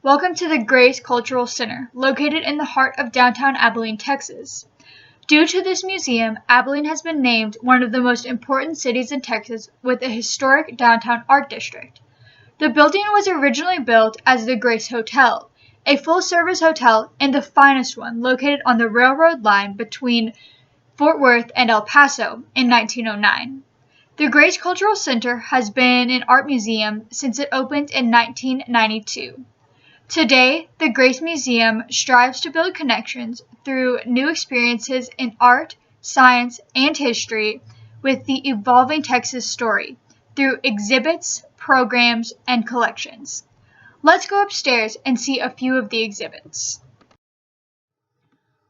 Welcome to the Grace Cultural Center, located in the heart of downtown Abilene, Texas. Due to this museum, Abilene has been named one of the most important cities in Texas with a historic downtown art district. The building was originally built as the Grace Hotel, a full-service hotel and the finest one located on the railroad line between Fort Worth and El Paso in 1909. The Grace Cultural Center has been an art museum since it opened in 1992. Today, the Grace Museum strives to build connections through new experiences in art, science, and history with the evolving Texas story through exhibits, programs, and collections. Let's go upstairs and see a few of the exhibits.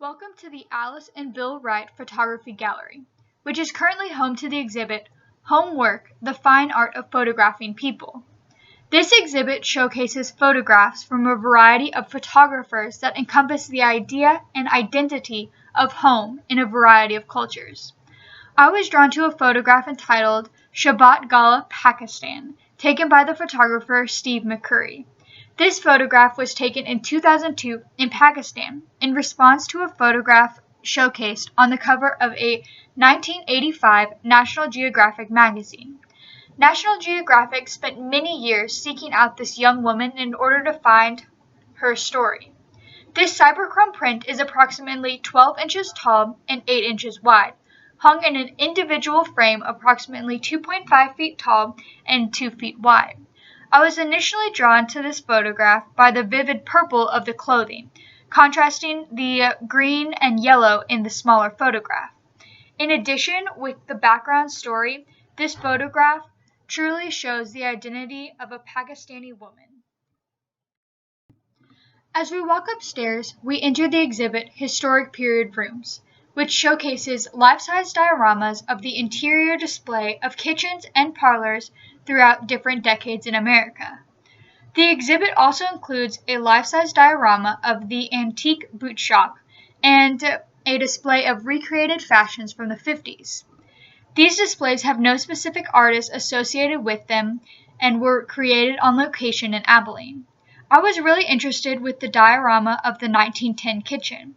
Welcome to the Alice and Bill Wright Photography Gallery, which is currently home to the exhibit Homework: The Fine Art of Photographing People. This exhibit showcases photographs from a variety of photographers that encompass the idea and identity of home in a variety of cultures. I was drawn to a photograph entitled Shabbat Gala, Pakistan, taken by the photographer Steve McCurry. This photograph was taken in 2002 in Pakistan in response to a photograph showcased on the cover of a 1985 National Geographic magazine. National Geographic spent many years seeking out this young woman in order to find her story. This cyberchrome print is approximately 12 inches tall and 8 inches wide, hung in an individual frame approximately 2.5 feet tall and 2 feet wide. I was initially drawn to this photograph by the vivid purple of the clothing, contrasting the green and yellow in the smaller photograph. In addition, with the background story, this photograph truly shows the identity of a Pakistani woman. As we walk upstairs, we enter the exhibit Historic Period Rooms, which showcases life-size dioramas of the interior display of kitchens and parlors throughout different decades in America. The exhibit also includes a life-size diorama of the antique boot shop and a display of recreated fashions from the 50s. These displays have no specific artist associated with them and were created on location in Abilene. I was really interested with the diorama of the 1910 kitchen.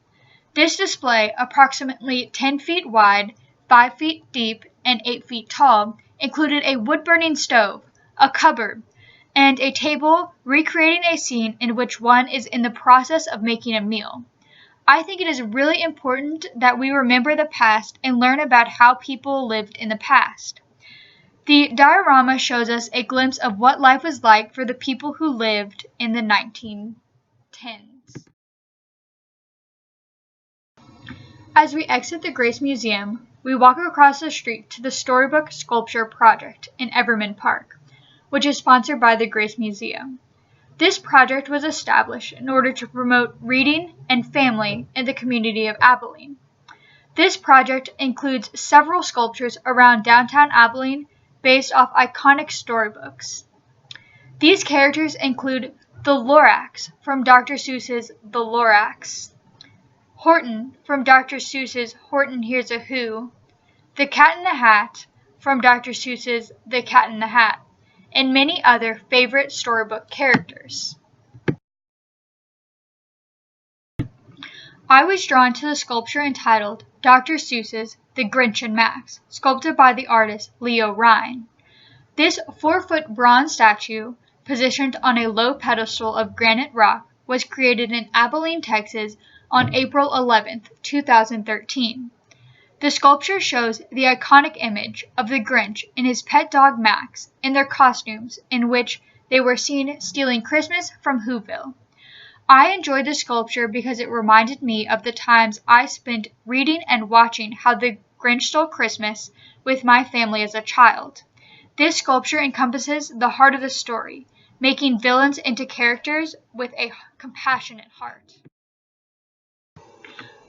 This display, approximately 10 feet wide, 5 feet deep, and 8 feet tall, included a wood-burning stove, a cupboard, and a table recreating a scene in which one is in the process of making a meal. I think it is really important that we remember the past and learn about how people lived in the past. The diorama shows us a glimpse of what life was like for the people who lived in the 1910s. As we exit the Grace Museum, we walk across the street to the Storybook Sculpture Project in Everman Park, which is sponsored by the Grace Museum. This project was established in order to promote reading and family in the community of Abilene. This project includes several sculptures around downtown Abilene based off iconic storybooks. These characters include the Lorax from Dr. Seuss's The Lorax, Horton from Dr. Seuss's Horton Hears a Who, the Cat in the Hat from Dr. Seuss's The Cat in the Hat, and many other favorite storybook characters. I was drawn to the sculpture entitled Dr. Seuss's The Grinch and Max, sculpted by the artist Leo Rhine. This 4-foot bronze statue, positioned on a low pedestal of granite rock, was created in Abilene, Texas on April 11, 2013. The sculpture shows the iconic image of the Grinch and his pet dog Max in their costumes in which they were seen stealing Christmas from Whoville. I enjoyed the sculpture because it reminded me of the times I spent reading and watching How the Grinch Stole Christmas with my family as a child. This sculpture encompasses the heart of the story, making villains into characters with a compassionate heart.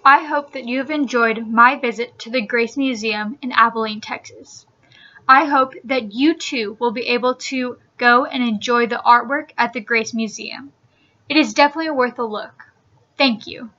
I hope that you have enjoyed my visit to the Grace Museum in Abilene, Texas. I hope that you too will be able to go and enjoy the artwork at the Grace Museum. It is definitely worth a look. Thank you.